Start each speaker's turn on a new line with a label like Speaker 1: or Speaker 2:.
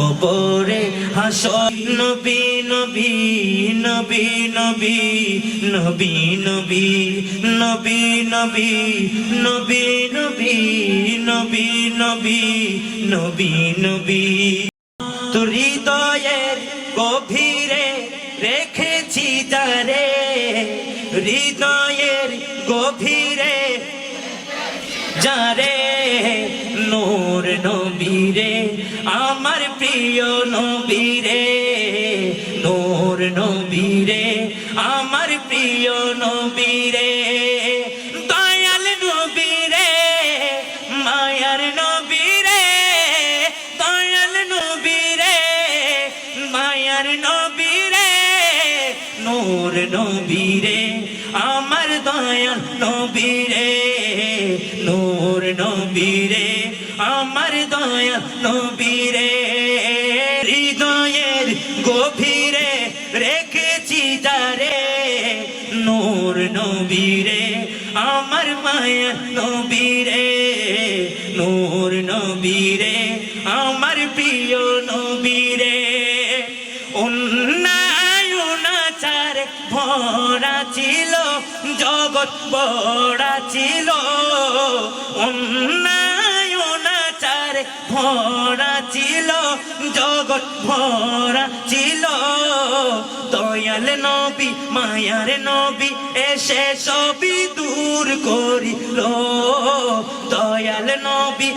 Speaker 1: কবরে হাসর নবী নবী নবী নবী নবী নবী নবী নবী নবী নবী নবী নবী নবী নবী তোর হৃদয়ের গভীরে রেখেছি যারে হৃদয়ের গভীরে যারে নূর নবীরে আমার প্রিয় নবীরে নূর নবীরে আমার প্রিয় নবীরে দয়াল নবীরে মায়ার নবীরে দয়াল নবীরে মায়ার নবীরে নূর নবীরে আমার দয়াল নবীরে নূর নবীরে আমার দয়াল নবীরে হৃদয়ের গভীরে রেখেছি যারে নূর নবীরে আমার মায়ার নবীরে নূর নবীরে আমার প্রিয় নবীরে উন্নয়নাচার ভরা ছিল জগৎ বড়া ছিল উন্নয়নাচার ভরা ছিল জগৎ ভরা ছিল দয়াল নবী মায়ার নবী এসে সবই দূর করিল দয়াল নবী